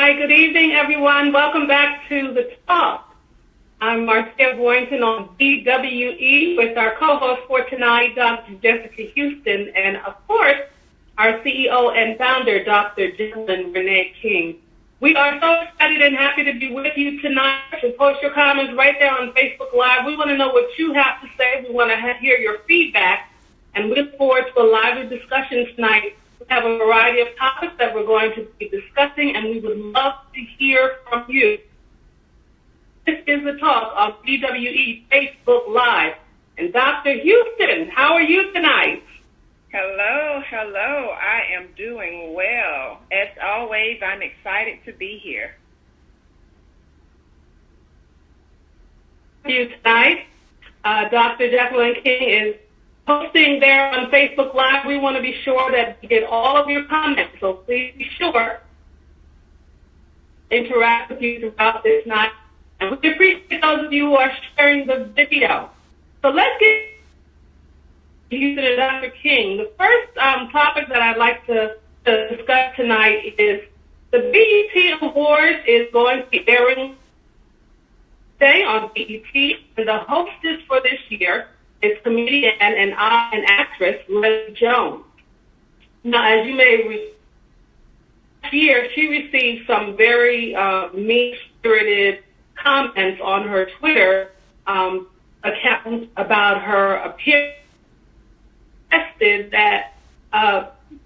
Hi, good evening, everyone. Welcome back to The Talk. I'm Marcia Boynton on BWE with our co-host for tonight, Dr. Jessica Houston, and, of course, our CEO and founder, Dr. Jacqueline Renee King. We are so excited and happy to be with you tonight. So post your comments right there on Facebook Live. We want to know what you have to say. We want to hear your feedback, and we look forward to a lively discussion tonight. We have a variety of topics that we're going to be discussing, and we would love to hear from you. This is The Talk on BWE Facebook Live. And Dr. Houston, how are you tonight? Hello. I am doing well. As always, I'm excited to be here. You tonight, Dr. Jacqueline King is posting there on Facebook Live. We want to be sure that we get all of your comments, so please be sure to interact with you throughout this night. And we appreciate those of you who are sharing the video. So let's get Houston and Dr. King. The first topic that I'd like to discuss tonight is the BET Awards is going to be airing today on BET, and the hostess for this year is comedian and actress Leslie Jones. Now, as you may recall, last year she received some very mean-spirited comments on her Twitter account about her appearance. Suggested that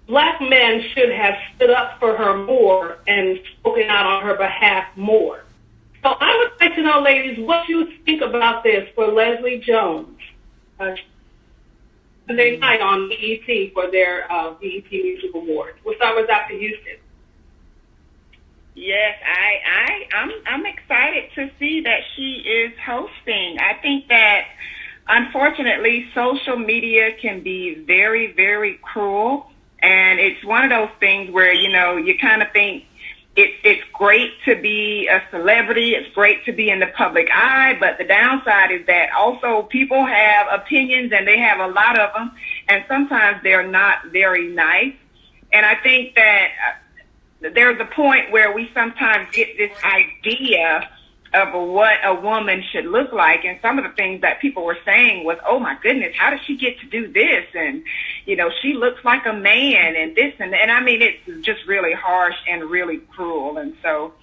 black men should have stood up for her more and spoken out on her behalf more. So I would like to know, ladies, what you think about this for Leslie Jones. Today night on BET for their BET Music Awards. We'll start with Dr. Houston. Yes, I'm excited to see that she is hosting. I think that, unfortunately, social media can be very, very cruel, and it's one of those things where, you kind of think it's great to be a celebrity, it's great to be in the public eye, but the downside is that also people have opinions, and they have a lot of them, and sometimes they're not very nice. And I think that there's a point where we sometimes get this idea of what a woman should look like, and some of the things that people were saying was, oh my goodness, how does she get to do this? And she looks like a man, and this and I mean, it's just really harsh and really cruel. And so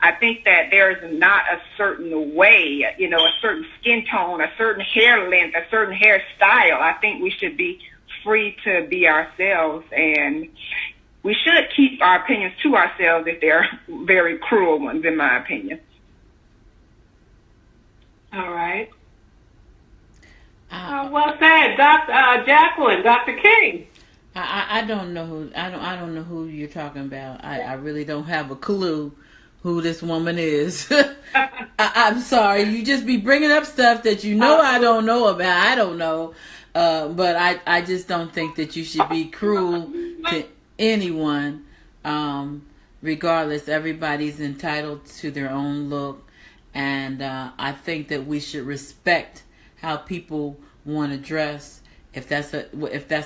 I think that there's not a certain way, a certain skin tone, a certain hair length, a certain hairstyle. I think we should be free to be ourselves, and we should keep our opinions to ourselves if they're very cruel ones, in my opinion. All right. Well said, Jacqueline. Dr. King. I don't know who I don't know who you're talking about. I really don't have a clue who this woman is. I'm sorry. You just be bringing up stuff that I don't know about. I don't know. But I just don't think that you should be cruel to anyone. Regardless, everybody's entitled to their own look. And I think that we should respect how people want to dress if that's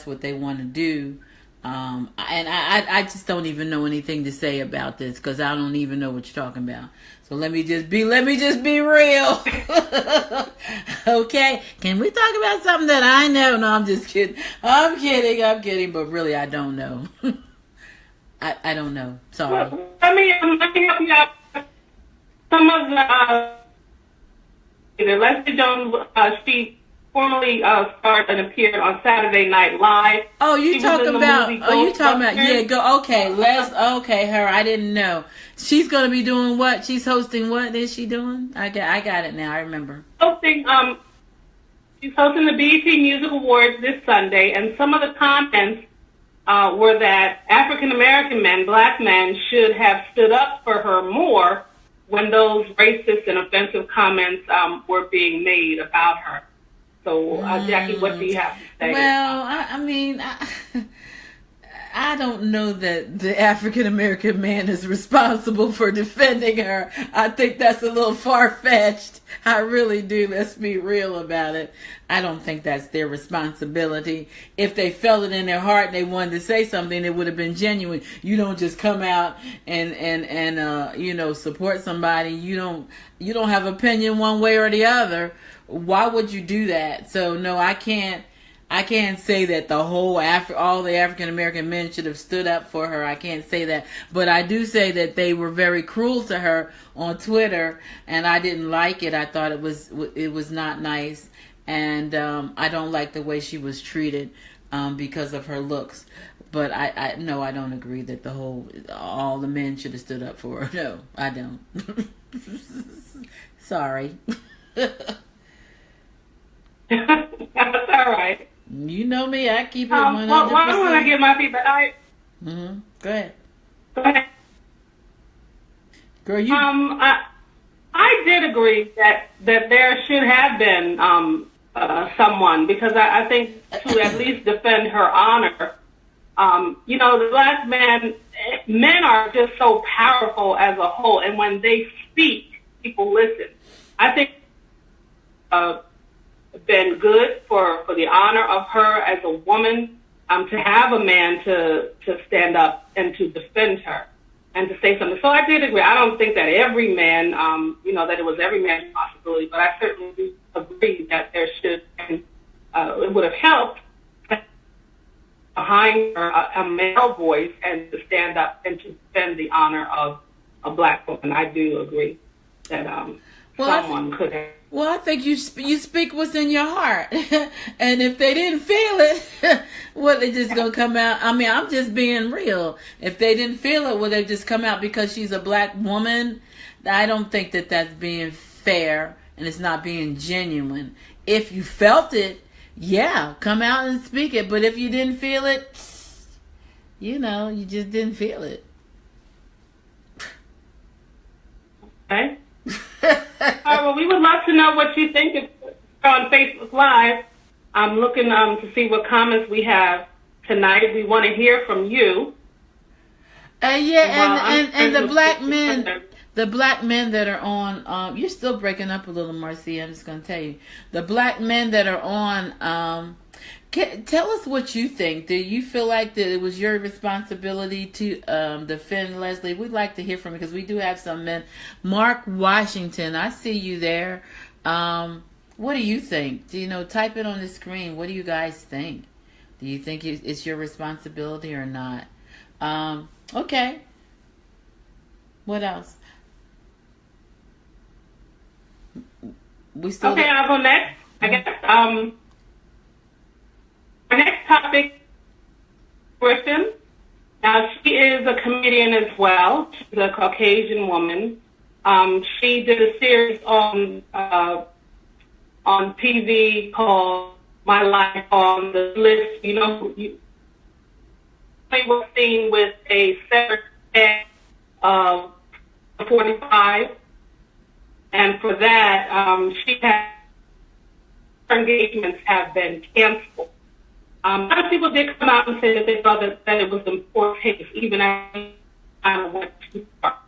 what they want to do. And I just don't even know anything to say about this because I don't even know what you're talking about. So let me just be real. Okay? Can we talk about something that I know? No, I'm just kidding. I'm kidding. But really, I don't know. I don't know. Sorry. Well, let me help you out. Some of the Leslie Jones, she formerly starred and appeared on Saturday Night Live. Oh, you talking about? Yeah, go. Okay, okay, her. I didn't know. She's gonna be doing what? She's hosting. What is she doing? I got it now. I remember. She's hosting the BET Music Awards this Sunday, and some of the comments were that African American men, black men, should have stood up for her more when those racist and offensive comments were being made about her. So, Jackie, what do you have to say? Well, I mean, I don't know that the African American man is responsible for defending her. I think that's a little far-fetched. I really do. Let's be real about it. I don't think that's their responsibility. If they felt it in their heart and they wanted to say something, it would have been genuine. You don't just come out and support somebody. You don't have opinion one way or the other. Why would you do that? So no, I can't say that all the African American men should have stood up for her. I can't say that. But I do say that they were very cruel to her on Twitter, and I didn't like it. I thought it was not nice, and I don't like the way she was treated because of her looks. But I don't agree that all the men should have stood up for her. No, I don't. Sorry. That's all right. You know me, I keep it 100%. Well, I don't want to give my feedback. Go ahead. Go ahead. Girl, you... I did agree that there should have been someone, because I think to at least defend her honor. The black men are just so powerful as a whole, and when they speak, people listen. I think been good for the honor of her as a woman, to have a man to stand up and to defend her and to say something. So I did agree. I don't think that every man, that it was every man's responsibility, but I certainly do agree that there should, it would have helped behind her a male voice and to stand up and to defend the honor of a black woman. I do agree that someone could have. Well, I think you speak what's in your heart. And if they didn't feel it, they just going to come out? I mean, I'm just being real. If they didn't feel it, will they just come out because she's a black woman? I don't think that that's being fair, and it's not being genuine. If you felt it, yeah, come out and speak it. But if you didn't feel it, you just didn't feel it. Okay. All right, well, we would love to know what you think on Facebook Live. I'm looking to see what comments we have tonight. We want to hear from you. And the black men that are on, you're still breaking up a little, Marcia. I'm just going to tell you. The black men that are on, tell us what you think. Do you feel like that it was your responsibility to defend Leslie? We'd like to hear from you because we do have some men. Mark Washington, I see you there. What do you think? Type it on the screen. What do you guys think? Do you think it's your responsibility or not? Okay. What else? Okay, I'll go next, I guess. Our next topic, Griffin. Now, she is a comedian as well. She's a Caucasian woman. She did a series on TV called My Life on the List. We were seen with a separate tag of 45, and for that, her engagements have been canceled. A lot of people did come out and say that they thought that it was in poor taste, even after I went too far.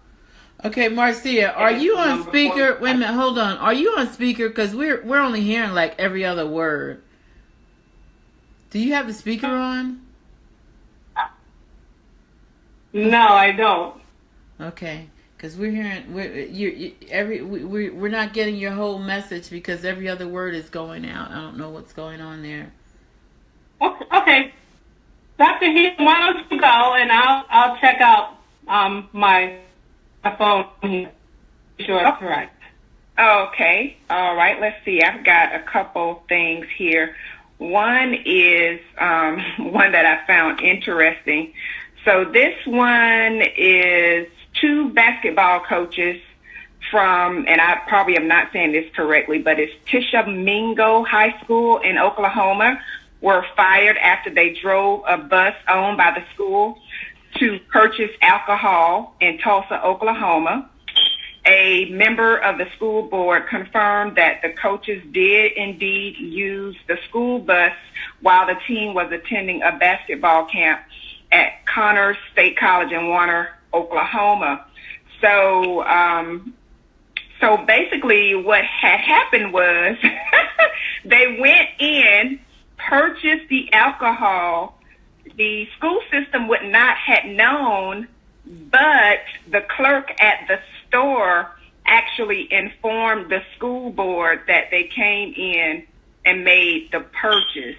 Okay, Marcia, are you on speaker? Wait a minute, hold on. Are you on speaker? Because we're only hearing like every other word. Do you have the speaker on? No, I don't. Okay, because we're hearing we're not getting your whole message because every other word is going out. I don't know what's going on there. Okay, Dr. Heath, why don't you go and I'll check out my phone. Sure, it's correct. Okay, all right. Let's see. I've got a couple things here. One is one that I found interesting. So this one is two basketball coaches from, and I probably am not saying this correctly, but it's Tishomingo High School in Oklahoma, were fired after they drove a bus owned by the school to purchase alcohol in Tulsa, Oklahoma. A member of the school board confirmed that the coaches did indeed use the school bus while the team was attending a basketball camp, at Connors State College in Warner, Oklahoma. So, so basically what had happened was they went in, purchased the alcohol. The school system would not have known, but the clerk at the store actually informed the school board that they came in and made the purchase.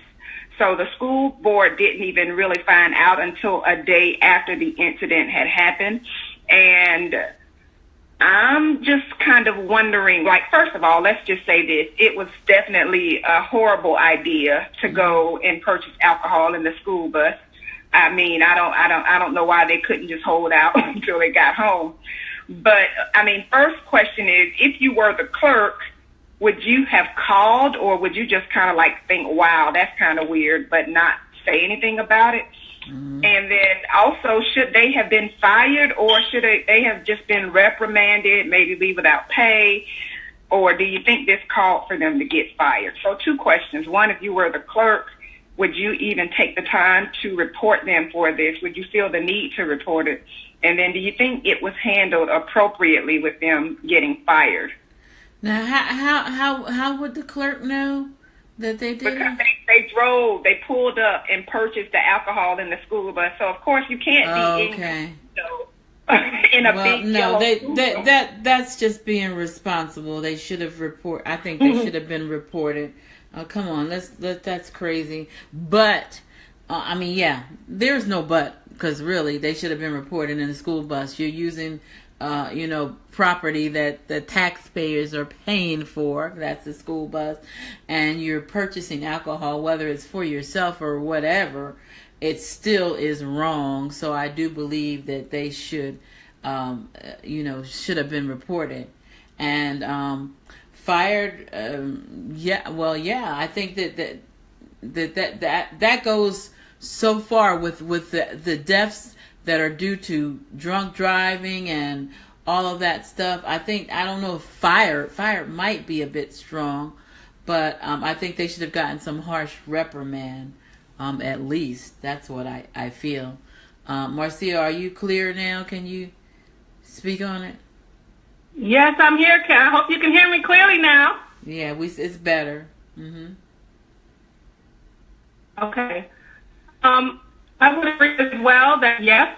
So the school board didn't even really find out until a day after the incident had happened. And I'm just kind of wondering, like, first of all, let's just say this. It was definitely a horrible idea to go and purchase alcohol in the school bus. I mean, I don't know why they couldn't just hold out until they got home. But I mean, first question is, if you were the clerk, would you have called, or would you just kind of like think, wow, that's kind of weird, but not say anything about it? Mm-hmm. And then also, should they have been fired, or should they have just been reprimanded, maybe leave without pay? Or do you think this called for them to get fired? So 2 questions. One, if you were the clerk, would you even take the time to report them for this? Would you feel the need to report it? And then do you think it was handled appropriately with them getting fired? Now, how would the clerk know that they did? Because they pulled up and purchased the alcohol in the school bus. So of course you can't be in a big yellow school bus. That's just being responsible. They should have I think they should have been reported. Come on, that's crazy. But I mean, yeah, there's no but, because really they should have been reported in the school bus. You're using property that the taxpayers are paying for. That's the school bus. And you're purchasing alcohol, whether it's for yourself or whatever, it still is wrong. So I do believe that they should have been reported. And fired, I think that goes so far with the deaths that are due to drunk driving and all of that stuff. I don't know if fire might be a bit strong, but I think they should have gotten some harsh reprimand, at least. That's what I feel. Marcia, are you clear now? Can you speak on it? Yes, I'm here. I hope you can hear me clearly now. Yeah, it's better. Mm-hmm. Okay. I would agree as well that yes,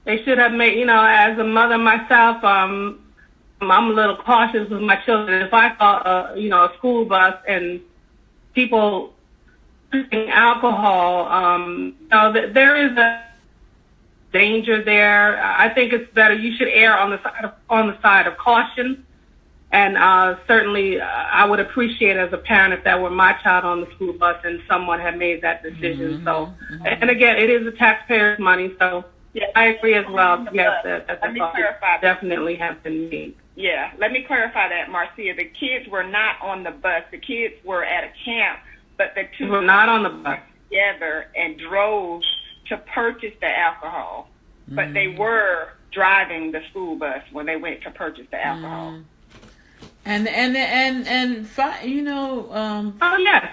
they should have made, as a mother myself, I'm a little cautious with my children. If I saw a school bus and people drinking alcohol, there is a danger there. I think it's better. You should err on the side of caution. And certainly, I would appreciate as a parent if that were my child on the school bus and someone had made that decision. Mm-hmm, so, and again, it is the taxpayers' money. So, yeah, I agree as well. Yes, that definitely have been made. Yeah, let me clarify that, Marcia. The kids were not on the bus. The kids were at a camp, but the two were not on the bus together and drove to purchase the alcohol. Mm-hmm. But they were driving the school bus when they went to purchase the alcohol. Mm-hmm. Yes.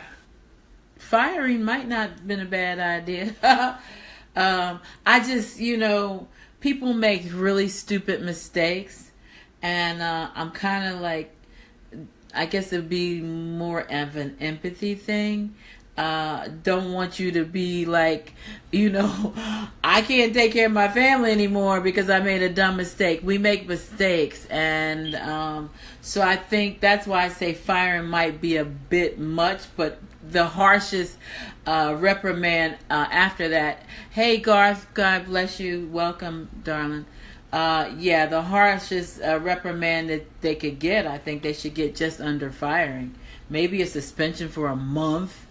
Firing might not have been a bad idea. I just, people make really stupid mistakes, and I'm kind of like, I guess it'd be more of an empathy thing. Don't want you to be like, I can't take care of my family anymore because I made a dumb mistake. We make mistakes. And so I think that's why I say firing might be a bit much, but the harshest reprimand after that. Hey, Garth, God bless you. Welcome, darling. The harshest reprimand that they could get, I think they should get just under firing. Maybe a suspension for a month.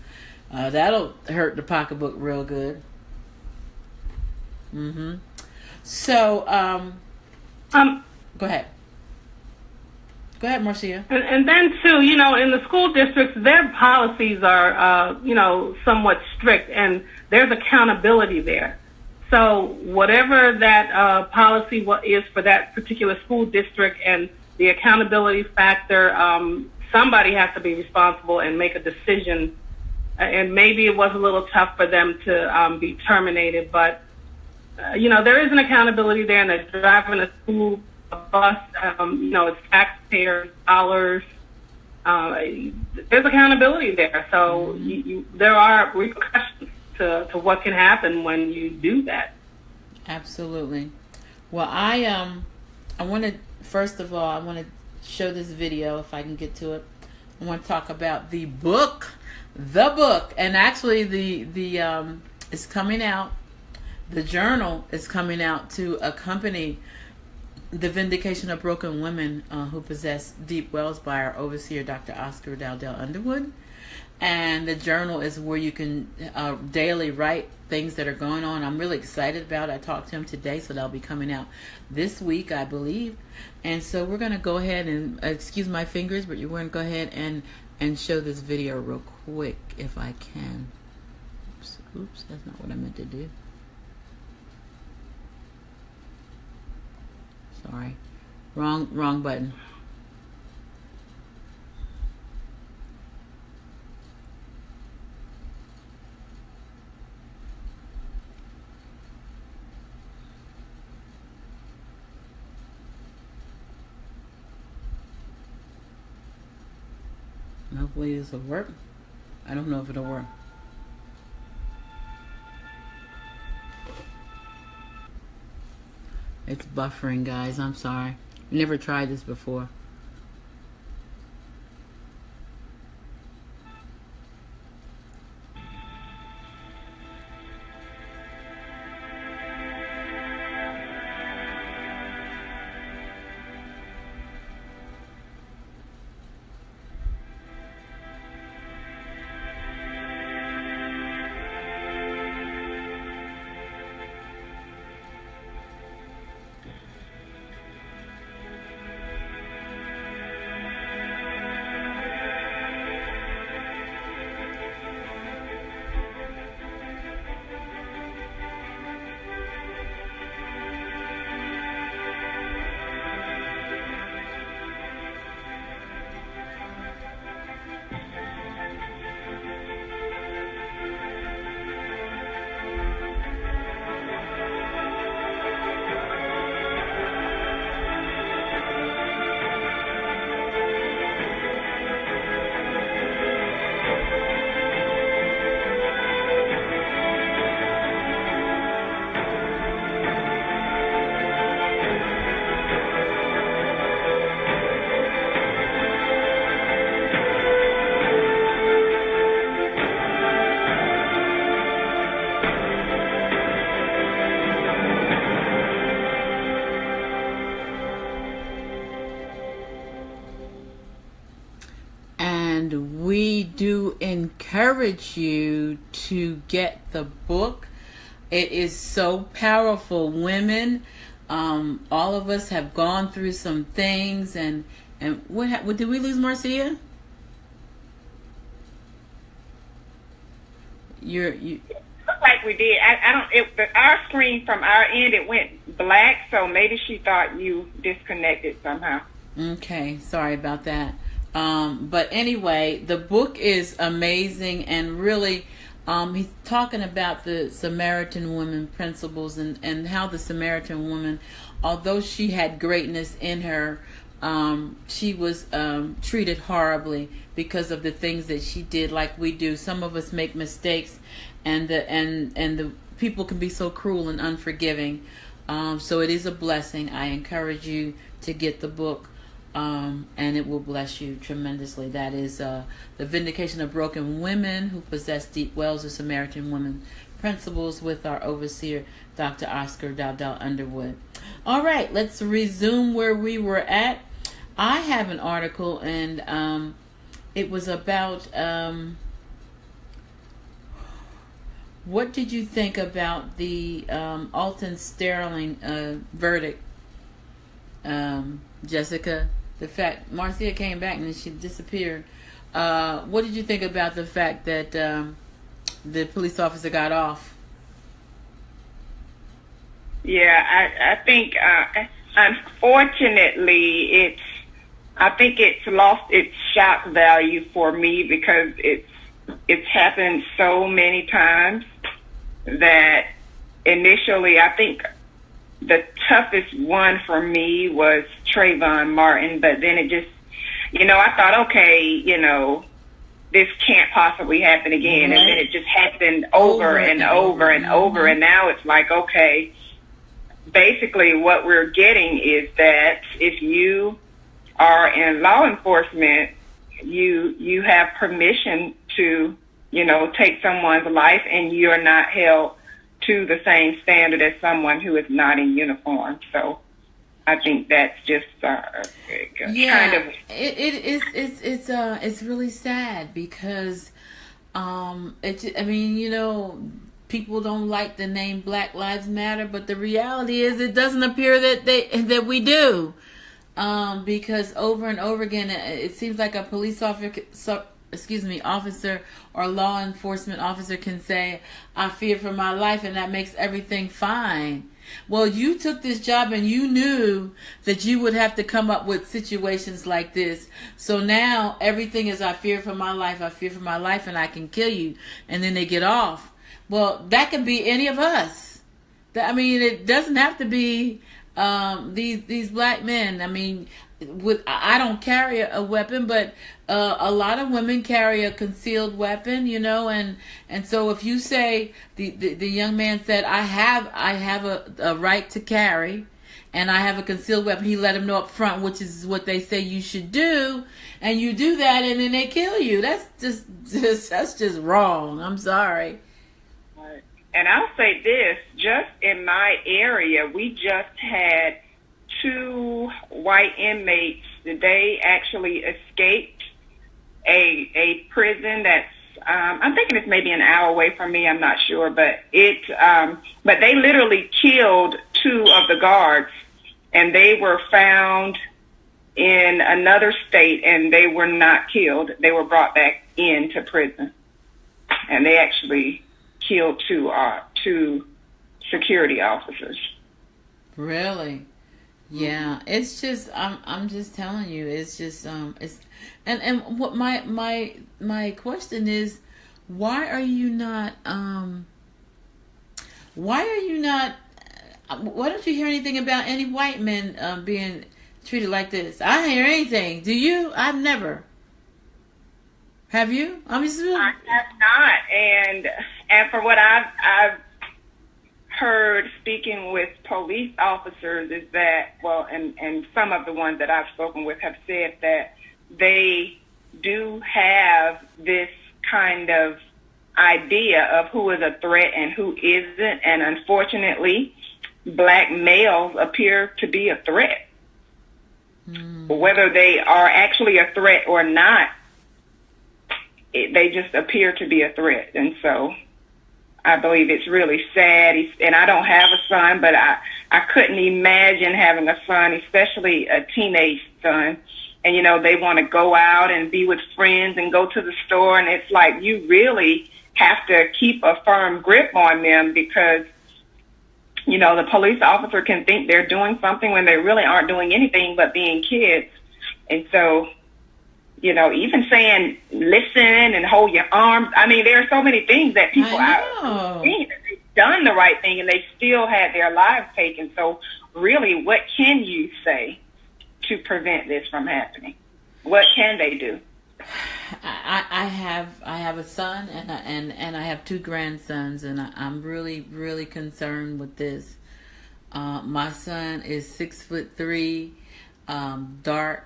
That'll hurt the pocketbook real good. Mm-hmm. So, go ahead. Go ahead, Marcia. And then, too, in the school districts, their policies are, somewhat strict, and there's accountability there. So whatever that policy is for that particular school district and the accountability factor, somebody has to be responsible and make a decision. And maybe it was a little tough for them to be terminated, but there is an accountability there, and they're driving a school bus. It's taxpayers' dollars. There's accountability there, so there are repercussions to what can happen when you do that. Absolutely. Well, I want to first of all, I want to show this video if I can get to it. I want to talk about the book, and actually the it's coming out. The journal is coming out to accompany The Vindication of Broken Women Who Possess Deep Wells by our overseer, Dr. Oscar Dowdell Underwood. And the journal is where you can daily write things that are going on. I'm really excited about it. I talked to him today, so that'll be coming out this week, I believe. And so we're going to go ahead and, excuse my fingers, but you're going to go ahead and show this video real quick if I can. Oops, that's not what I meant to do. Sorry, wrong button. Hopefully this will work. I don't know if it'll work. It's buffering, guys. I'm sorry. Never tried this before. We do encourage you to get the book. It is so powerful. Women, all of us have gone through some things, and what did we lose, Marcia? You looked like we did. Our screen from our end, it went black, so maybe she thought you disconnected somehow. Okay, sorry about that. But anyway, the book is amazing, and really, he's talking about the Samaritan woman principles and how the Samaritan woman, although she had greatness in her, she was treated horribly because of the things that she did. Like we do, some of us make mistakes, and the people can be so cruel and unforgiving. So it is a blessing. I encourage you to get the book. And it will bless you tremendously. That is The Vindication of Broken Women Who Possess Deep Wells of Samaritan Women Principles with our overseer, Dr. Oscar Dowdell Underwood. All right, let's resume where we were at. I have an article, and it was about what did you think about the Alton Sterling verdict, Jessica? The fact Marcia came back and then she disappeared. What did you think about the fact that the police officer got off? Yeah, I think unfortunately I think it's lost its shock value for me because it's happened so many times that initially, I think the toughest one for me was Trayvon Martin, but then it just, I thought, okay, this can't possibly happen again. Right. And then it just happened over and over and over. And now it's like, okay, basically what we're getting is that if you are in law enforcement, you have permission to, take someone's life, and you're not held to the same standard as someone who is not in uniform. So I think that's just kind of. It's really sad because people don't like the name Black Lives Matter, but the reality is it doesn't appear that we do. Because over and over again, it seems like a police officer or law enforcement officer can say, "I fear for my life," and that makes everything fine. Well, you took this job and you knew that you would have to come up with situations like this. So now everything is, "I fear for my life, I fear for my life, and I can kill you." And then they get off. Well, that could be any of us. It doesn't have to be these black men. I don't carry a weapon, but a lot of women carry a concealed weapon, and so if you say the young man said, I have a right to carry, and I have a concealed weapon, he let him know up front, which is what they say you should do, and you do that, and then they kill you. That's just wrong. I'm sorry. And I'll say this, just in my area, we just had 2 white inmates. They actually escaped a prison that's, I'm thinking it's maybe an hour away from me, I'm not sure, but but they literally killed 2 of the guards, and they were found in another state, and they were not killed. They were brought back into prison, and they actually killed 2 security officers. Really? Yeah. It's just I'm just telling you. It's just it's and what my question is, why are you not why don't you hear anything about any white men being treated like this? I don't hear anything. Do you? I've never. Have you? I have not, and from what I've heard speaking with police officers is that, well, and some of the ones that I've spoken with have said that they do have this kind of idea of who is a threat and who isn't, and unfortunately, black males appear to be a threat. Whether they are actually a threat or not, they just appear to be a threat. And so I believe it's really sad. And I don't have a son, but I couldn't imagine having a son, especially a teenage son. And, they want to go out and be with friends and go to the store. And it's like you really have to keep a firm grip on them because, the police officer can think they're doing something when they really aren't doing anything but being kids. And so, even saying listen and hold your arms. There are so many things that people out think that they've done the right thing and they still had their lives taken. So really, what can you say to prevent this from happening? What can they do? I have a son and I have 2 grandsons, and I'm really, really concerned with this. My son is 6'3", dark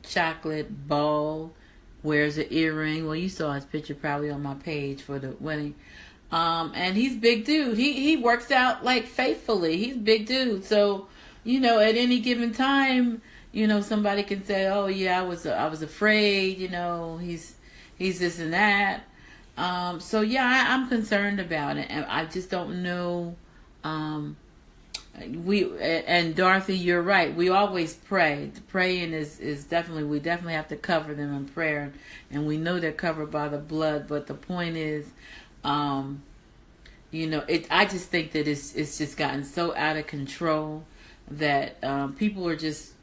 chocolate, bald, wears an earring. Well, you saw his picture probably on my page for the wedding. And he's big dude. He works out like faithfully. He's big dude. So, at any given time, somebody can say, "Oh yeah, I was afraid." He's this and that. So yeah, I'm concerned about it, and I just don't know. And Dorothy, you're right. We always pray. Praying is definitely, we definitely have to cover them in prayer, and we know they're covered by the blood. But the point is, I just think that it's just gotten so out of control that people are just,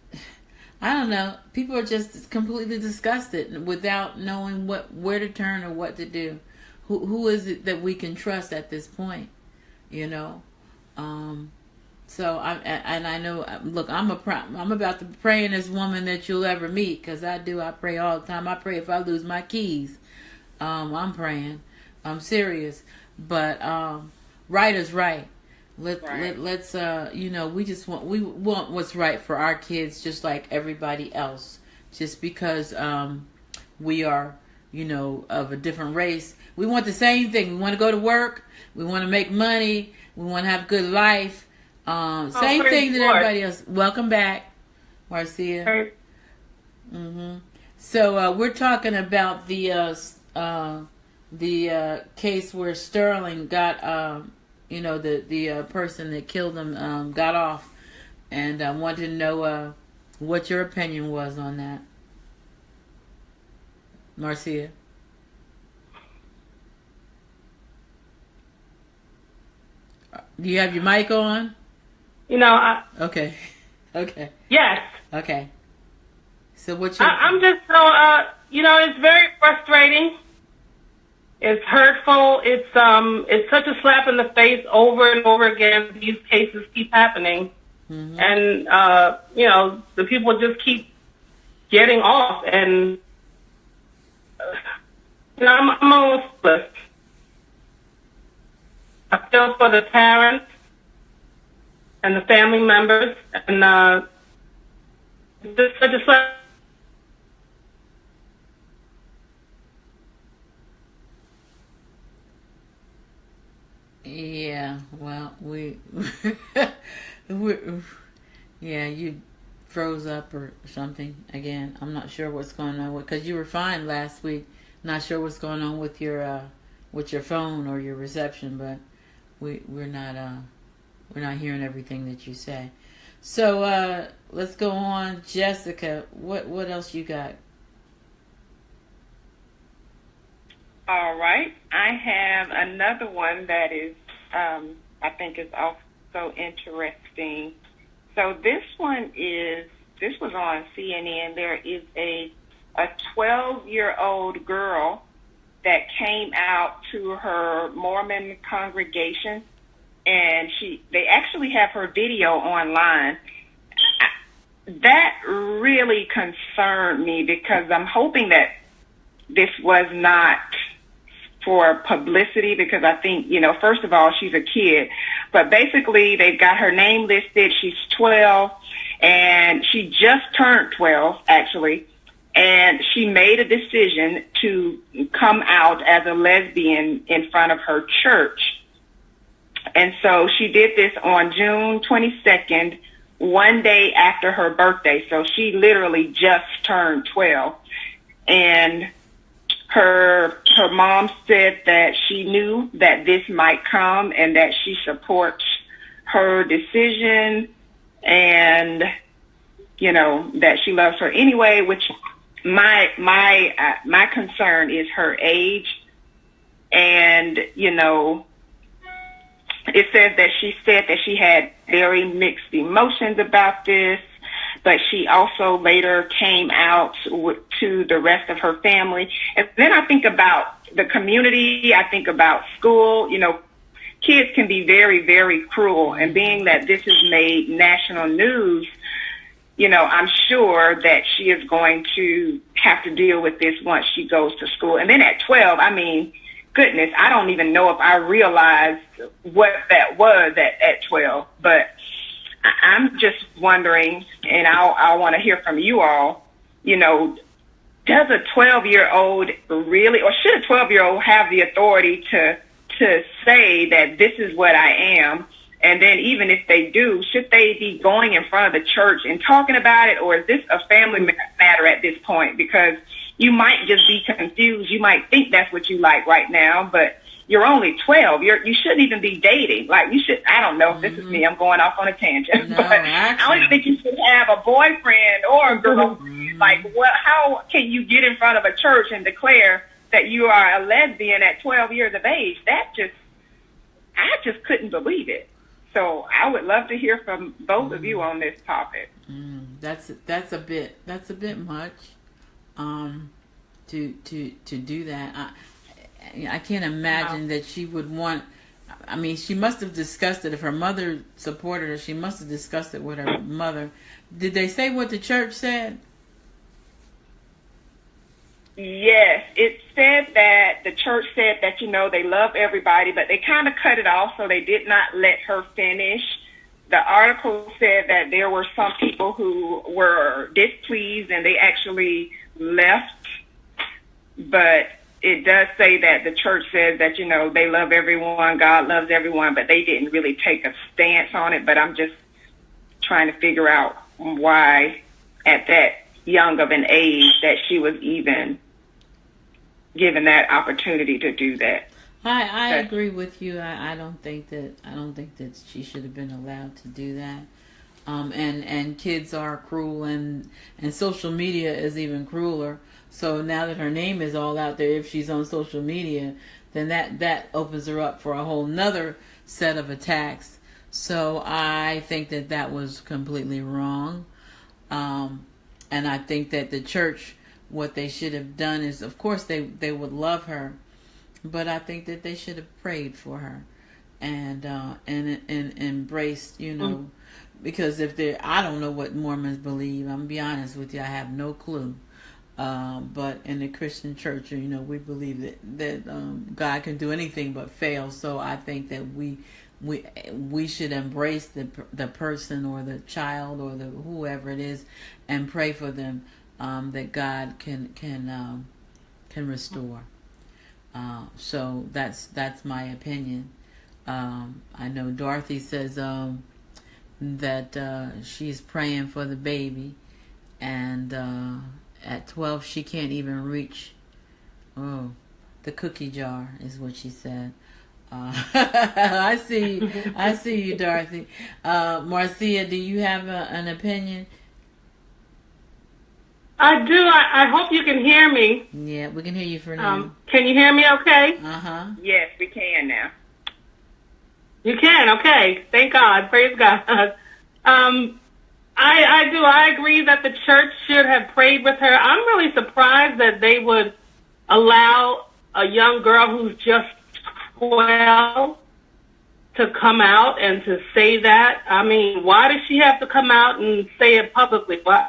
I don't know, people are just completely disgusted without knowing where to turn or what to do. Who is it that we can trust at this point? So I know. Look, I'm about to praying woman that you'll ever meet, because I do. I pray all the time. I pray if I lose my keys, I'm praying. I'm serious. But right is right. Let's we want what's right for our kids, just like everybody else. Just because we are of a different race, we want the same thing. We want to go to work. We want to make money. We want to have a good life. Same thing that everybody else. Welcome back, Marcia. So we're talking about the case where Sterling got, the person that killed him got off, and I wanted to know what your opinion was on that, Marcia. Do you have your mic on? Okay. Yes. Okay. So I'm just so it's very frustrating. It's hurtful. It's such a slap in the face over and over again. These cases keep happening, and the people just keep getting off. And I'm almost split. I feel for the parents and the family members, and just such a slap. Yeah, well, you froze up or something again. I'm not sure what's going on because you were fine last week. Not sure what's going on with your phone or your reception, but we're not hearing everything that you say. So let's go on, Jessica. What else you got? All right. I have another one that is, I think is also interesting. So this was on CNN. There is a 12-year-old girl that came out to her Mormon congregation, and they actually have her video online. That really concerned me because I'm hoping that this was not for publicity, because I think, first of all, she's a kid, but basically they've got her name listed. She's 12, and she just turned 12, actually, and she made a decision to come out as a lesbian in front of her church. And so she did this on June 22nd, one day after her birthday. So she literally just turned 12. And her mom said that she knew that this might come and that she supports her decision, and that she loves her anyway. Which my concern is her age, and it says that she said that she had very mixed emotions about this, but she also later came out to the rest of her family. And then I think about the community. I think about school. Kids can be very, very cruel. And being that this has made national news, I'm sure that she is going to have to deal with this once she goes to school. And then at 12, goodness, I don't even know if I realized what that was at 12. But I'm just wondering, and I want to hear from you all, does a 12-year-old really, or should a 12-year-old have the authority to say that this is what I am? And then even if they do, should they be going in front of the church and talking about it, or is this a family matter at this point? Because you might just be confused. You might think that's what you like right now, but you're only 12. You shouldn't even be dating. Like, you should, I don't know if this is me, I'm going off on a tangent, No, but I don't even think you should have a boyfriend or a girl. Like, how can you get in front of a church and declare that you are a lesbian at 12 years of age? I just couldn't believe it. So I would love to hear from both of you on this topic. That's a bit much to do that. I can't imagine that she would want. I mean, she must have discussed it. If her mother supported her, she must have discussed it with her mother. Did they say what the church said? Yes, it said that the church said that, they love everybody, but they kind of cut it off, so they did not let her finish. The article said that there were some people who were displeased and they actually left, but it does say that the church says that, they love everyone, God loves everyone, but they didn't really take a stance on it. But I'm just trying to figure out why at that young of an age that she was even given that opportunity to do that. I agree with you. I don't think that she should have been allowed to do that. And kids are cruel, and social media is even crueler. So now that her name is all out there, if she's on social media, then that opens her up for a whole nother set of attacks. So I think that was completely wrong. And I think that the church, what they should have done is, of course, they would love her, but I think that they should have prayed for her and embraced, because I don't know what Mormons believe. I'm gonna be honest with you, I have no clue. But in the Christian church, we believe that God can do anything but fail. So I think that we should embrace the person or the child or the whoever it is and pray for them, that God can restore. So that's my opinion. I know Dorothy says that she's praying for the baby, and at 12 she can't even reach the cookie jar, is what she said. I see you, Dorothy. Marcia, do you have an opinion? I do. I hope you can hear me. Yeah, we can hear you for now. Can you hear me okay? Uh-huh. Yes, we can now. You can, okay. Thank God. Praise God. I do. I agree that the church should have prayed with her. I'm really surprised that they would allow a young girl who's just 12 to come out and to say that. I mean, why does she have to come out and say it publicly? Why,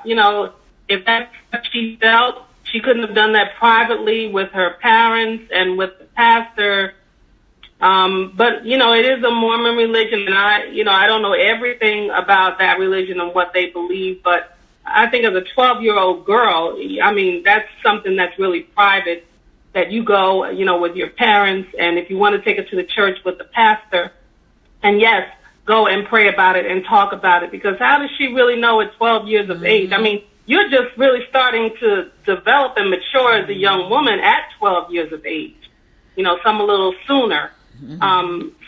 if that's what she felt, she couldn't have done that privately with her parents and with the pastor. But, it is a Mormon religion, and I don't know everything about that religion and what they believe, but I think as a 12-year-old girl, I mean, that's something that's really private, that you go, with your parents, and if you want to take it to the church with the pastor, and yes, go and pray about it and talk about it, because how does she really know at 12 years of age? I mean, you're just really starting to develop and mature as a young woman at 12 years of age, some a little sooner.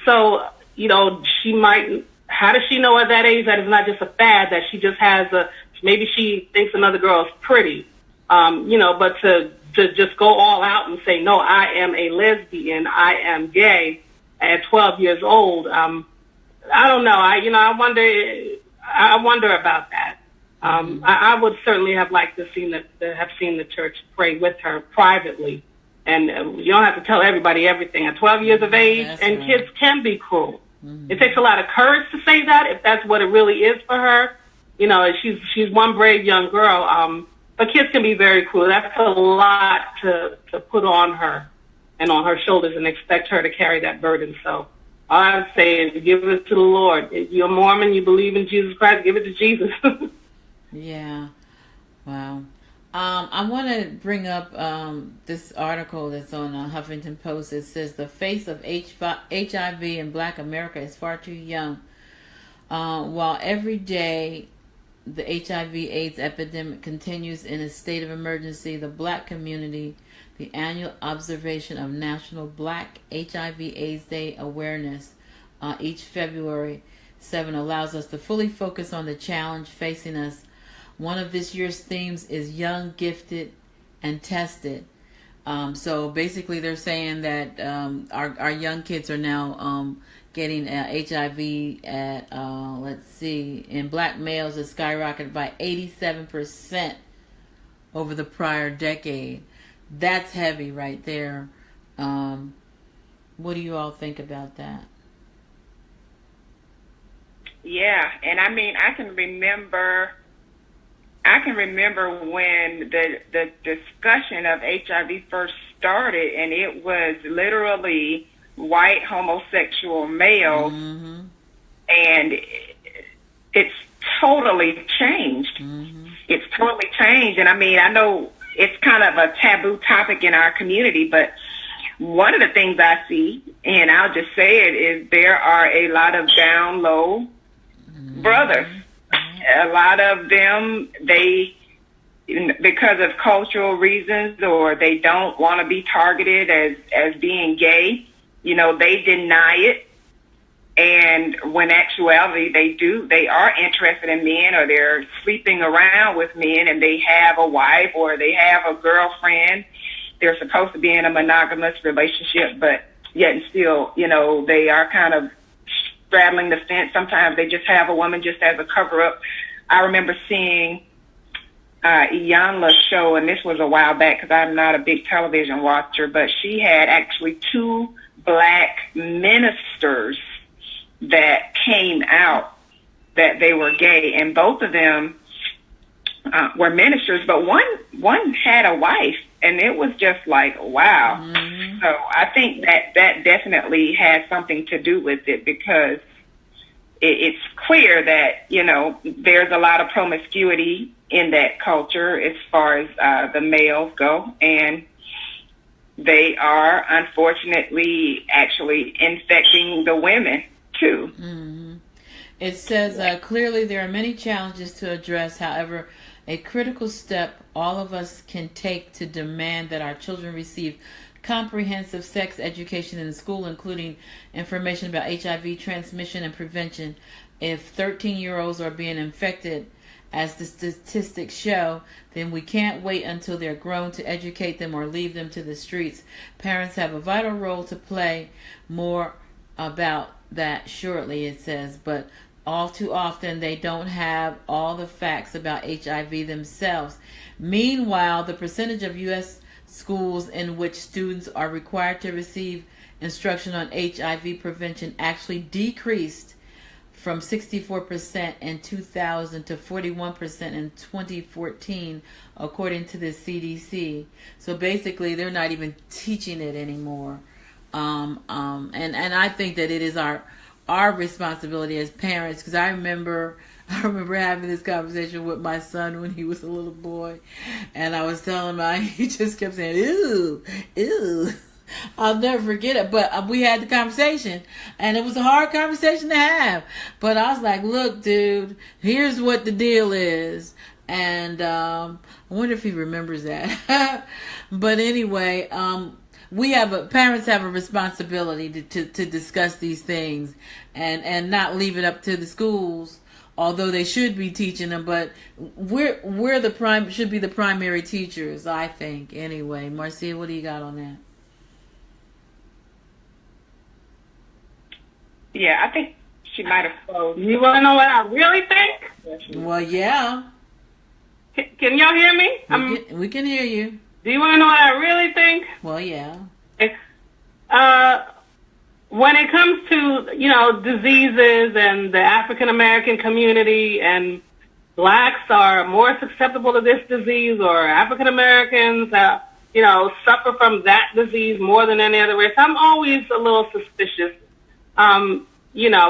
So, she might, how does she know at that age that it's not just a fad, that she just has maybe she thinks another girl is pretty, but to just go all out and say, no, I am a lesbian, I am gay at 12 years old. I don't know. I wonder about that. I would certainly have liked to have seen the church pray with her privately. And you don't have to tell everybody everything. At 12 years of age, and right. Kids can be cruel. Mm-hmm. It takes a lot of courage to say that, if that's what it really is for her. She's one brave young girl. But kids can be very cruel. That's a lot to put on her and on her shoulders and expect her to carry that burden. So all I would say is give it to the Lord. If you're a Mormon, you believe in Jesus Christ, give it to Jesus. Yeah. Wow. I want to bring up this article that's on Huffington Post. It says the face of HIV in Black America is far too young. While every day the HIV/AIDS epidemic continues in a state of emergency, the Black community, the annual observation of National Black HIV/AIDS Day awareness each February 7 allows us to fully focus on the challenge facing us. One of this year's themes is young, gifted, and tested. So basically they're saying that our young kids are now getting HIV at, in Black males it skyrocketed by 87% over the prior decade. That's heavy right there. What do you all think about that? Yeah, and I mean, I can remember when the discussion of HIV first started, and it was literally white homosexual males, Mm-hmm. and it's totally changed. Mm-hmm. It's totally changed, and I mean, I know it's kind of a taboo topic in our community, but one of the things I see, and I'll just say it, is there are a lot of down low brothers. A lot of them, because of cultural reasons, or they don't want to be targeted as being gay, they deny it. And when actuality, they are interested in men, or they're sleeping around with men, and they have a wife or they have a girlfriend. They're supposed to be in a monogamous relationship, but yet and still, they are kind of straddling the fence. Sometimes they just have a woman just as a cover-up. I remember seeing Iyanla's show, and this was a while back because I'm not a big television watcher, but she had actually 2 black ministers that came out that they were gay, and both of them were ministers, but one had a wife, and it was just like, wow. Mm-hmm. So I think that definitely has something to do with it, because it's clear that, there's a lot of promiscuity in that culture as far as the males go, and they are unfortunately actually infecting the women too. Mm-hmm. It says, clearly there are many challenges to address. However, a critical step all of us can take to demand that our children receive comprehensive sex education in school, including information about HIV transmission and prevention. If 13-year-olds are being infected, as the statistics show, then we can't wait until they're grown to educate them or leave them to the streets. Parents have a vital role to play. More about that shortly, it says, but all too often they don't have all the facts about HIV themselves. Meanwhile, the percentage of U.S. schools in which students are required to receive instruction on HIV prevention actually decreased from 64% in 2000 to 41% in 2014, according to the CDC. So basically, they're not even teaching it anymore. And I think that it is our responsibility as parents, because I remember having this conversation with my son when he was a little boy, and I was telling him, he just kept saying, ew. I'll never forget it, but we had the conversation, and it was a hard conversation to have, but I was like, look, dude, here's what the deal is, and I wonder if he remembers that. But anyway, parents have a responsibility to discuss these things and not leave it up to the schools, although they should be teaching them, but we're should be the primary teachers, I think. Anyway, Marcia, what do you got on that? Yeah, I think she might have closed. You want to know what I really think? Well, yeah. Can y'all hear me? We can hear you. Do you want to know what I really think? Well, yeah. When it comes to, diseases and the African American community, and blacks are more susceptible to this disease, or African Americans, suffer from that disease more than any other race, I'm always a little suspicious.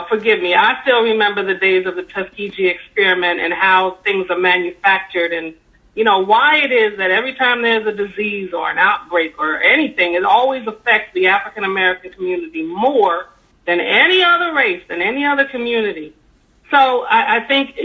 Forgive me. I still remember the days of the Tuskegee experiment and how things are manufactured, and why it is that every time there's a disease or an outbreak or anything, it always affects the African American community more than any other race, than any other community. So I think,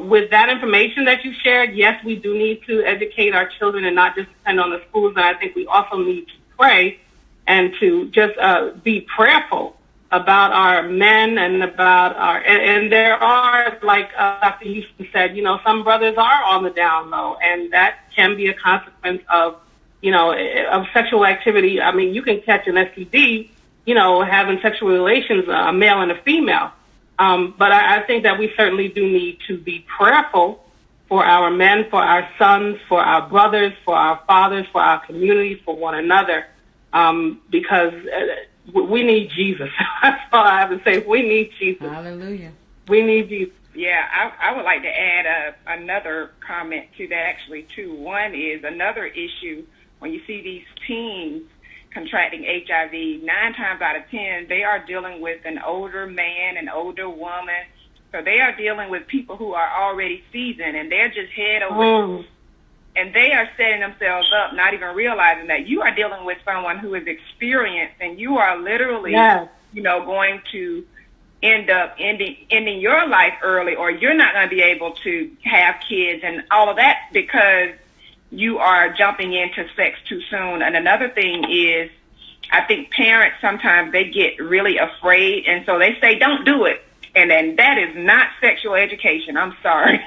with that information that you shared, yes, we do need to educate our children and not just depend on the schools. And I think we also need to pray and to just be prayerful about our men and about and there are, like Dr. Houston said, some brothers are on the down low, and that can be a consequence of, of sexual activity. I mean, you can catch an STD, having sexual relations, a male and a female. But I think that we certainly do need to be prayerful for our men, for our sons, for our brothers, for our fathers, for our community, for one another, because we need Jesus. That's all I have to say. We need Jesus. Hallelujah. We need you. Yeah, I would like to add another comment to that, actually, too. One is another issue when you see these teens contracting HIV, 9 times out of 10, they are dealing with an older man, an older woman. So they are dealing with people who are already seasoned, and they're just head over. And they are setting themselves up, not even realizing that you are dealing with someone who is experienced, and you are literally, going to end up ending your life early, or you're not going to be able to have kids and all of that because you are jumping into sex too soon. And another thing is, I think parents sometimes they get really afraid, and so they say, don't do it. And then that is not sexual education. I'm sorry.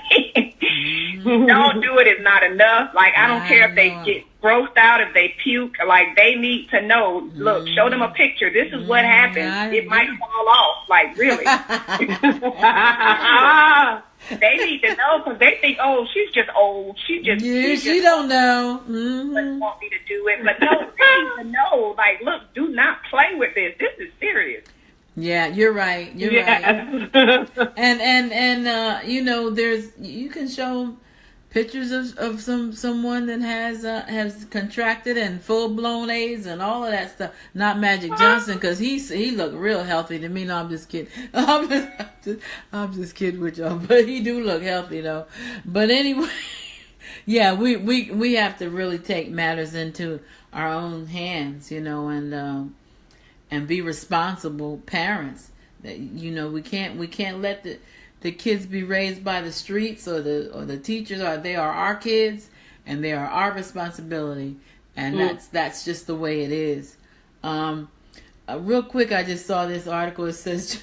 Don't do it is not enough. Like, I don't care if they get grossed out, if they puke. Like, they need to know, look, show them a picture. This is what happens. It might fall off. Like, really. They need to know because they think, oh, she's just old. She don't know. Doesn't want me to do it. But no, they need to know. Like, look, do not play with this. This is serious. Yeah, you're right. You're right. And you can show pictures of someone that has contracted and full blown AIDS and all of that stuff. Not Magic Johnson, because he looked real healthy to me. No, I'm just kidding. I'm just kidding with y'all, but he do look healthy though. But anyway, yeah, we have to really take matters into our own hands, and be responsible parents. That we can't let the kids be raised by the streets or the teachers. They are our kids and they are our responsibility, and that's just the way it is. Real quick, I just saw this article. It says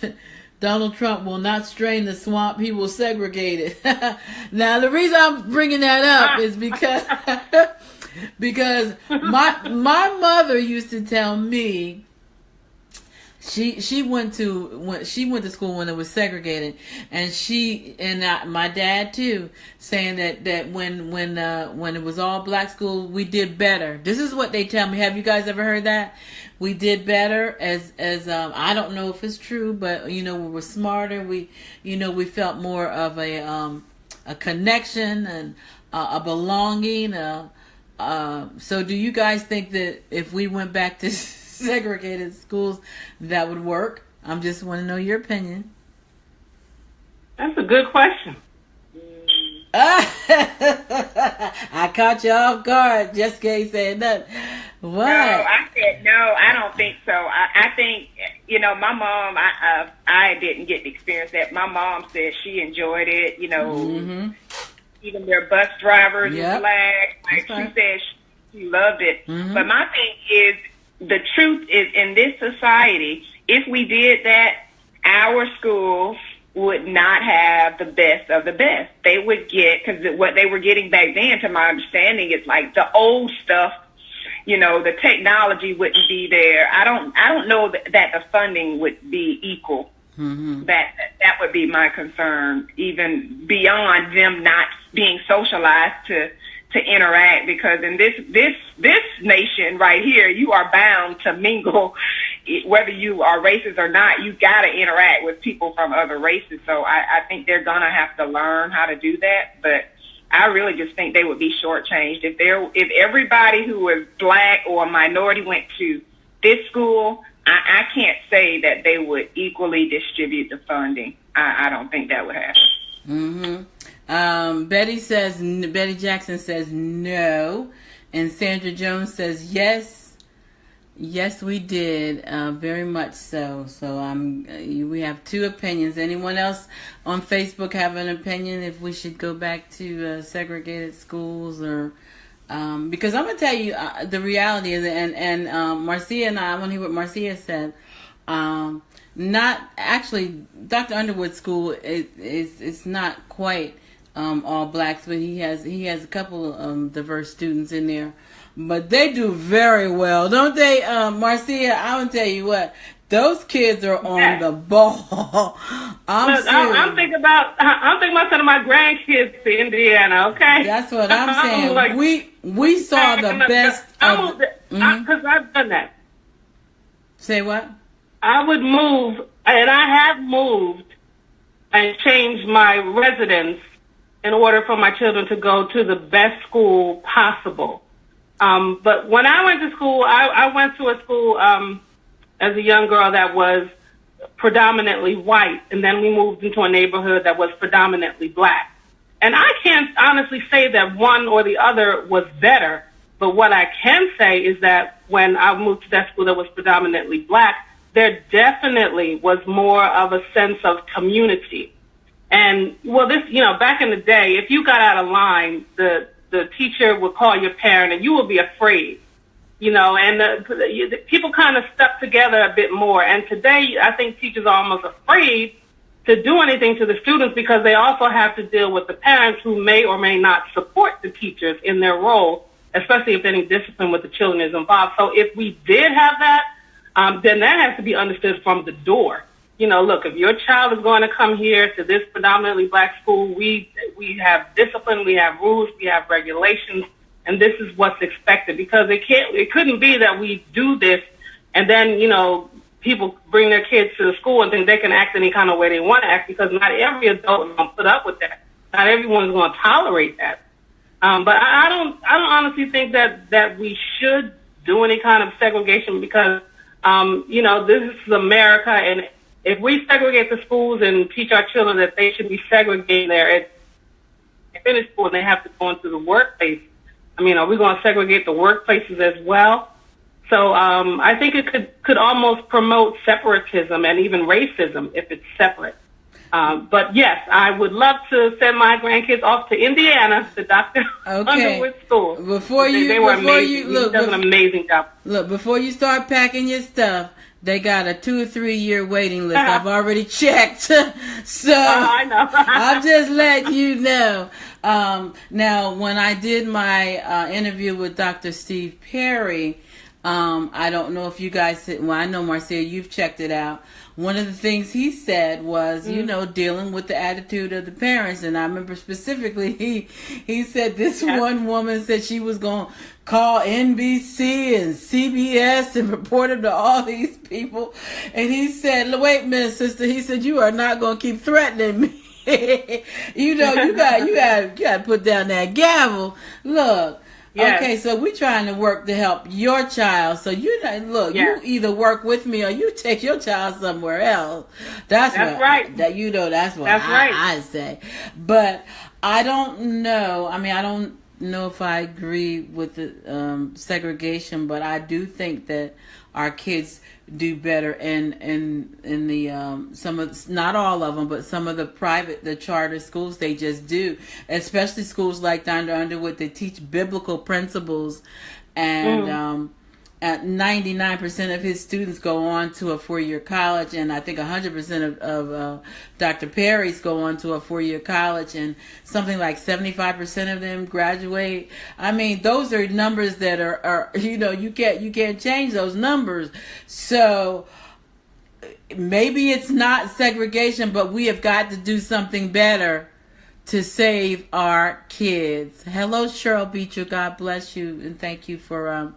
Donald Trump will not strain the swamp; he will segregate it. Now, the reason I'm bringing that up is because my mother used to tell me. She went to school when it was segregated, and my dad too, saying that when it was all black school, we did better. This is what they tell me. Have you guys ever heard that? We did better as I don't know if it's true, but we were smarter. We felt more of a connection and a belonging. So do you guys think that if we went back to segregated schools, that would work? I just want to know your opinion. That's a good question. I caught you off guard. Jessica ain't saying nothing. What? No, I said no. I don't think so. I think my mom. I didn't get to experience that. My mom said she enjoyed it. Even their bus drivers were black. Like, she said she loved it. But my thing is, the truth is, in this society, if we did that, our schools would not have the best of the best. They would get, because what they were getting back then, to my understanding, is like the old stuff. The technology wouldn't be there. I don't know that the funding would be equal. That would be my concern, even beyond them not being socialized to interact, because in this nation right here, you are bound to mingle, whether you are racist or not. You got to interact with people from other races. So I think they're gonna have to learn how to do that. But I really just think they would be shortchanged if everybody who was black or minority went to this school. I can't say that they would equally distribute the funding. I don't think that would happen. Betty Jackson says no, and Sandra Jones says yes. Yes, we did, very much so. So we have two opinions. Anyone else on Facebook have an opinion if we should go back to segregated schools, or because I'm gonna tell you the reality is, and Marcia and I want to hear what Marcia said. Not actually, Dr. Underwood's school is not quite all blacks, but he has a couple of diverse students in there, but they do very well, don't they? Marcia, I will tell you what, those kids are on the ball. I'm thinking about sending my grandkids to Indiana. Okay, that's what I'm saying. Like, we saw the best because I've done that. Say what? I would move, and I have moved and change my residence in order for my children to go to the best school possible. But when I went to school, I went to a school as a young girl that was predominantly white, and then we moved into a neighborhood that was predominantly black. And I can't honestly say that one or the other was better, but what I can say is that when I moved to that school that was predominantly black, there definitely was more of a sense of community. And, well, this, back in the day, if you got out of line, the teacher would call your parent and you would be afraid, and the people kind of stuck together a bit more. And today, I think teachers are almost afraid to do anything to the students because they also have to deal with the parents who may or may not support the teachers in their role, especially if any discipline with the children is involved. So if we did have that, then that has to be understood from the door. Look, if your child is going to come here to this predominantly black school, we have discipline, we have rules, we have regulations, and this is what's expected. Because it couldn't be that we do this and then, people bring their kids to the school and think they can act any kind of way they want to act, because not every adult is going to put up with that. Not everyone is going to tolerate that. But I don't honestly think that we should do any kind of segregation because, this is America, and if we segregate the schools and teach our children that they should be segregated there, they finish school and they have to go into the workplace. Are we going to segregate the workplaces as well? So I think it could almost promote separatism and even racism if it's separate. But yes, I would love to send my grandkids off to Indiana to Dr. Underwood School. They were amazing. He does an amazing job. Look, before you start packing your stuff, they got a 2 or 3 year waiting list. I've already checked. So I know. I'll just let you know. Now, when I did my interview with Dr. Steve Perry, I don't know if you guys, I know, Marcia, you've checked it out. One of the things he said was, dealing with the attitude of the parents. And I remember specifically, he said this one woman said she was going to call NBC and CBS and report them to all these people. And he said, wait a minute, sister. He said, you are not going to keep threatening me. you got to put down that gavel. Look. Yes. Okay, so we're trying to work to help your child. So you either work with me or you take your child somewhere else. That's right. That's what I say. But I don't know. I don't know if I agree with the segregation, but I do think that our kids do better in the some of, not all of them, but some of the charter schools, they just do, especially schools like Dr. Underwood. They teach biblical principles, and 99% of his students go on to a 4-year college, and I think 100% of Dr. Perry's go on to a 4-year college, and something like 75% of them graduate. Those are numbers that are you can't change those numbers. So maybe it's not segregation, but we have got to do something better to save our kids. Hello, Cheryl Beecher. God bless you, and thank you for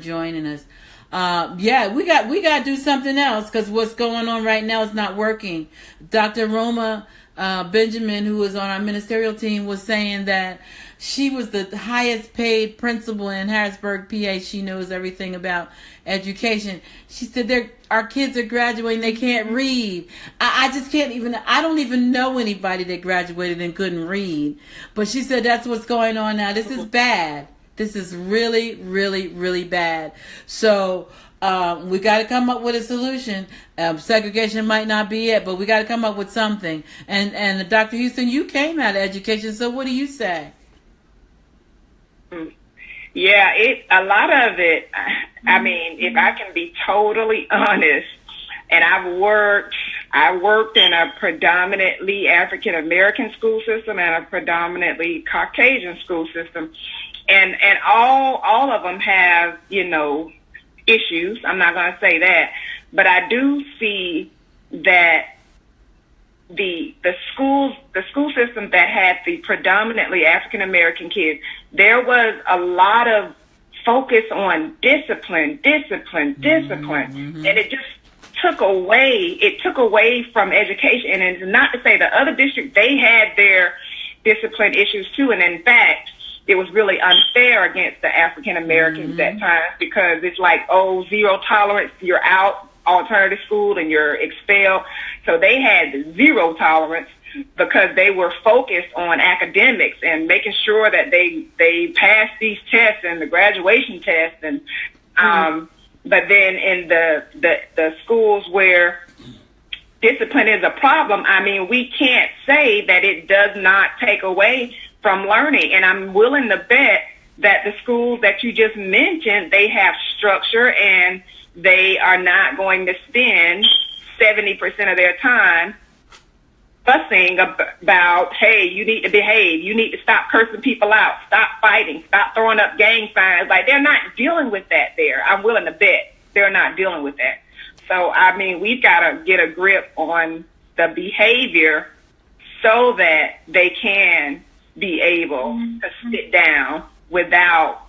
joining us. We got to do something else, because what's going on right now is not working. Dr. Roma Benjamin, who was on our ministerial team, was saying that she was the highest paid principal in Harrisburg, PA. She knows everything about education. She said our kids are graduating, they can't read. I just can't even, I don't even know anybody that graduated and couldn't read. But she said that's what's going on now. This is bad. This is really, really, really bad. So we got to come up with a solution. Segregation might not be it, but we got to come up with something. And Dr. Houston, you came out of education, so what do you say? Yeah, a lot of it, if I can be totally honest, and I worked in a predominantly African American school system and a predominantly Caucasian school system. And all of them have, issues. I'm not going to say that, but I do see that the school system that had the predominantly African American kids, there was a lot of focus on discipline, and it just took away from education. And it's not to say the other district, they had their discipline issues too. And in fact, it was really unfair against the African Americans at times, because it's like, oh, zero tolerance, you're out, alternative school, and you're expelled. So they had zero tolerance because they were focused on academics and making sure that they passed these tests and the graduation tests. And but then in the schools where discipline is a problem, I mean, we can't say that it does not take away from learning. And I'm willing to bet that the schools that you just mentioned, they have structure, and they are not going to spend 70% of their time fussing about, hey, you need to behave, you need to stop cursing people out, stop fighting, stop throwing up gang signs. Like, they're not dealing with that there. I'm willing to bet they're not dealing with that. So, I mean, we've got to get a grip on the behavior so that they can be able to sit down without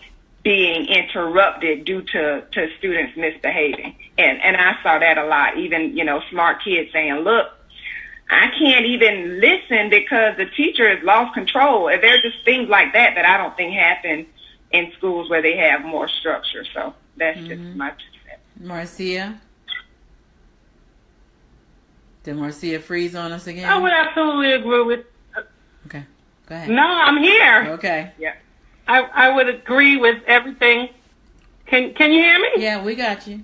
being interrupted due to students misbehaving. And I saw that a lot. Even, smart kids saying, look, I can't even listen because the teacher has lost control. And there are just things like that I don't think happen in schools where they have more structure. So that's just my 2 cents. Marcia? Did Marcia freeze on us again? I would absolutely agree with. Okay, go ahead. No, I'm here. Okay. Yeah. I would agree with everything. Can you hear me? Yeah, we got you.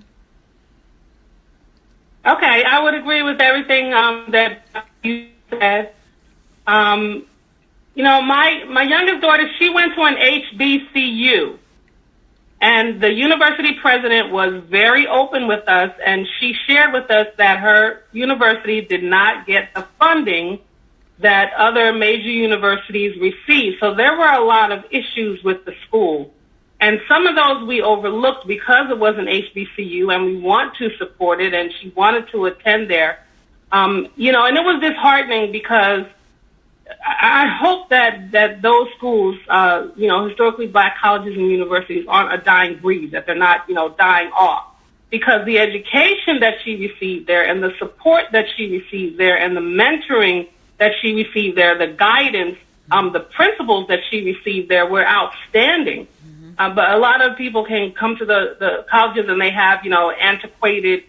Okay, I would agree with everything that you said. My youngest daughter, she went to an HBCU, and the university president was very open with us, and she shared with us that her university did not get the funding that other major universities received. So there were a lot of issues with the school. And some of those we overlooked because it was an HBCU and we want to support it, and she wanted to attend there. And it was disheartening because I hope that those schools, historically black colleges and universities aren't a dying breed, that they're not, dying off. Because the education that she received there and the support that she received there and the mentoring that she received there, the guidance, the principles that she received there were outstanding. But a lot of people can come to the colleges and they have, antiquated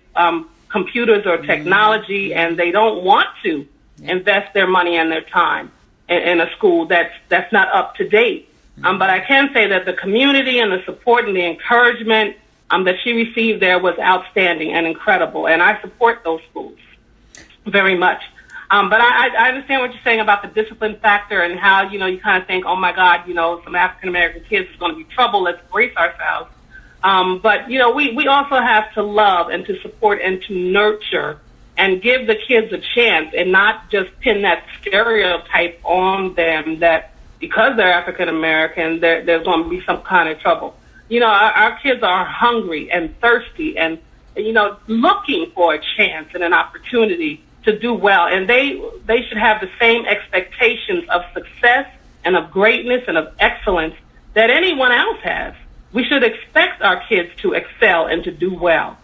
computers or technology, and they don't want to invest their money and their time in a school that's not up to date. But I can say that the community and the support and the encouragement that she received there was outstanding and incredible, and I support those schools very much. But I understand what you're saying about the discipline factor and how, you kind of think, oh, my God, some African-American kids is going to be trouble. Let's brace ourselves. But, we also have to love and to support and to nurture and give the kids a chance and not just pin that stereotype on them that because they're African-American, there's going to be some kind of trouble. Our kids are hungry and thirsty and, looking for a chance and an opportunity to do well, and they should have the same expectations of success and of greatness and of excellence that anyone else has. We should expect our kids to excel and to do well.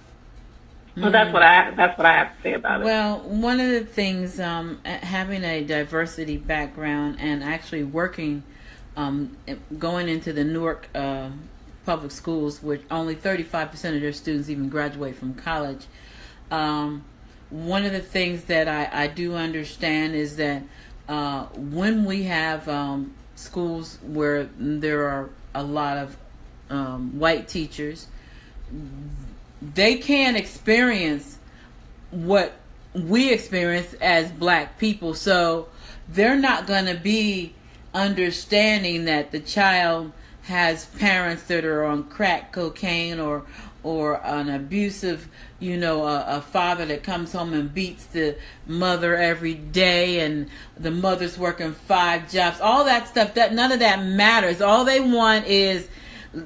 So that's what I have to say about it. Well, one of the things, having a diversity background and actually working, going into the Newark public schools, where only 35% of their students even graduate from college. One of the things that I do understand is that when we have schools where there are a lot of white teachers, they can't experience what we experience as black people. So they're not going to be understanding that the child has parents that are on crack cocaine or an abusive, a father that comes home and beats the mother every day, and the mother's working 5 jobs. All that stuff, that none of that matters. All they want is,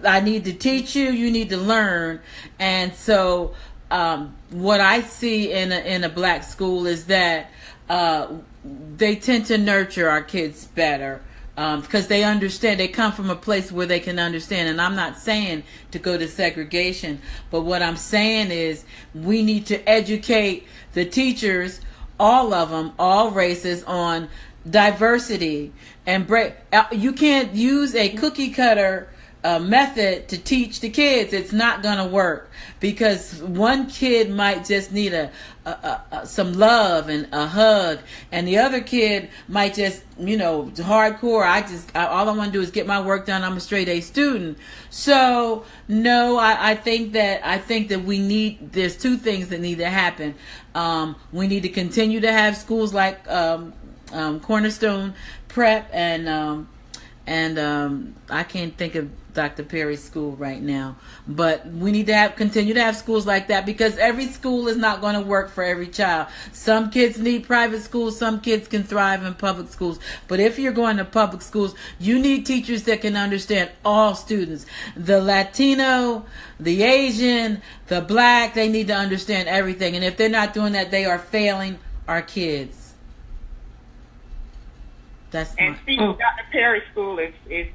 I need to teach you, you need to learn. And so what I see in a black school is that they tend to nurture our kids better. because they understand. They come from a place where they can understand. And I'm not saying to go to segregation, but what I'm saying is we need to educate the teachers, all of them, all races, on diversity and break. You can't use a cookie cutter method to teach the kids. It's not going to work, because one kid might just need some love and a hug, and the other kid might just, hardcore. All I want to do is get my work done. I'm a straight A student. So no, I think that there's two things that need to happen. We need to continue to have schools like Cornerstone Prep and I can't think of Dr. Perry's school right now, but we need to continue to have schools like that, because every school is not going to work for every child. Some kids need private schools, some kids can thrive in public schools, but if you're going to public schools, you need teachers that can understand all students. The Latino, the Asian, the Black, they need to understand everything, and if they're not doing that, they are failing our kids. And Dr. Perry School is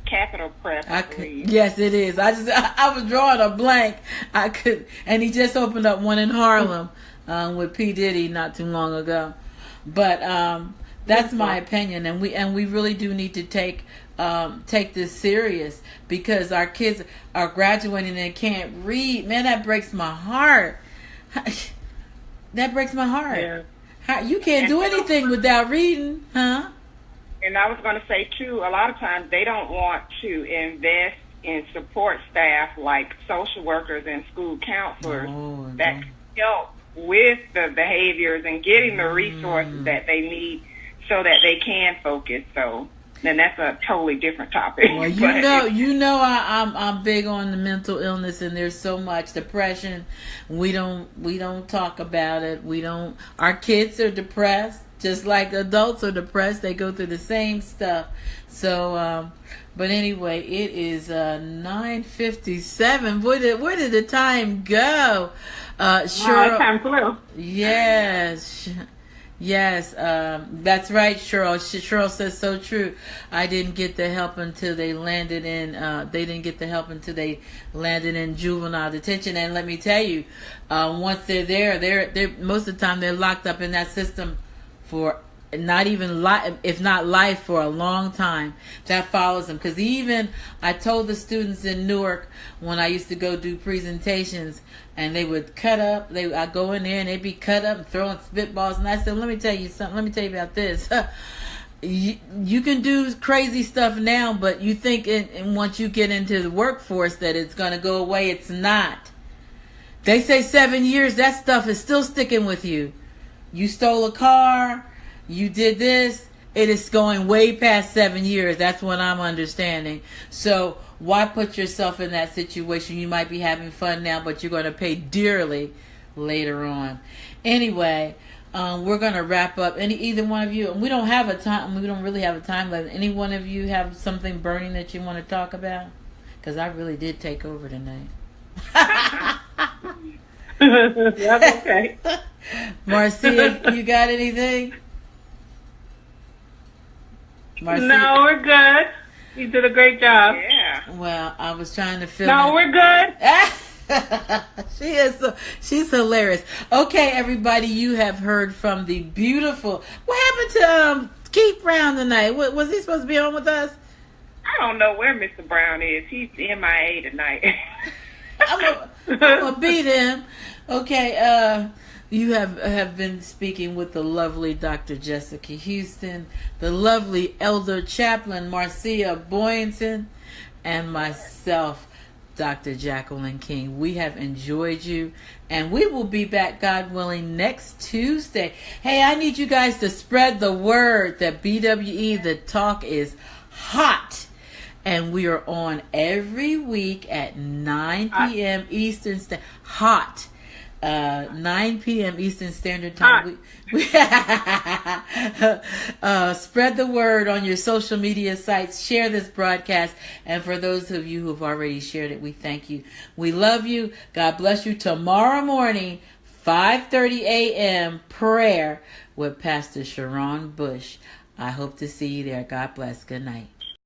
Capital Prep. Yes, it is. I was drawing a blank. And he just opened up one in Harlem with P. Diddy not too long ago. But that's my opinion, and we really do need to take this serious, because our kids are graduating and can't read. Man, that breaks my heart. That breaks my heart. Yeah. You can't do anything without reading, huh? And I was going to say, too, a lot of times they don't want to invest in support staff like social workers and school counselors that can help with the behaviors and getting the resources that they need so that they can focus. So then that's a totally different topic. Well, I'm big on the mental illness, and there's so much depression. We don't talk about it. Our kids are depressed. Just like adults are depressed, they go through the same stuff. So, but anyway, it is 9:57. Where did the time go? Cheryl, time flew. Yes, that's right, Cheryl. Cheryl says so true. I didn't get the help until they landed in. They didn't get the help until they landed in juvenile detention. And let me tell you, once they're there, they're most of the time they're locked up in that system for not even life, if not life, for a long time. That follows them. Because I told the students in Newark when I used to go do presentations, and they would cut up. I'd go in there and they'd be cut up and throwing spitballs. And I said, let me tell you something. Let me tell you about this. You can do crazy stuff now, but you think once you get into the workforce that it's going to go away. It's not. They say 7 years. That stuff is still sticking with you. You stole a car, you did this, it is going way past 7 years. That's what I'm understanding. So why put yourself in that situation? You might be having fun now, but you're going to pay dearly later on. Anyway, we're going to wrap up. Either one of you, we don't really have a time limit. Any one of you have something burning that you want to talk about? Because I really did take over tonight. Yep, okay. Marcia, you got anything? Marcia? No, we're good. You did a great job. Yeah. Well, I was trying to fill No, we're good. She's hilarious. Okay, everybody, you have heard from the beautiful. What happened to Keith Brown tonight? Was he supposed to be on with us? I don't know where Mr. Brown is. He's MIA tonight. I'm gonna beat him. Okay, you have been speaking with the lovely Dr. Jessica Houston, the lovely Elder Chaplain Marcia Boynton, and myself, Dr. Jacqueline King. We have enjoyed you, and we will be back, God willing, next Tuesday. Hey, I need you guys to spread the word that BWE, the talk, is hot. And we are on every week at 9 p.m. Eastern Standard. Hot. 9 p.m. Eastern Standard Time. We spread the word on your social media sites. Share this broadcast. And for those of you who have already shared it, we thank you. We love you. God bless you. Tomorrow morning, 5:30 a.m. prayer with Pastor Sharon Bush. I hope to see you there. God bless. Good night.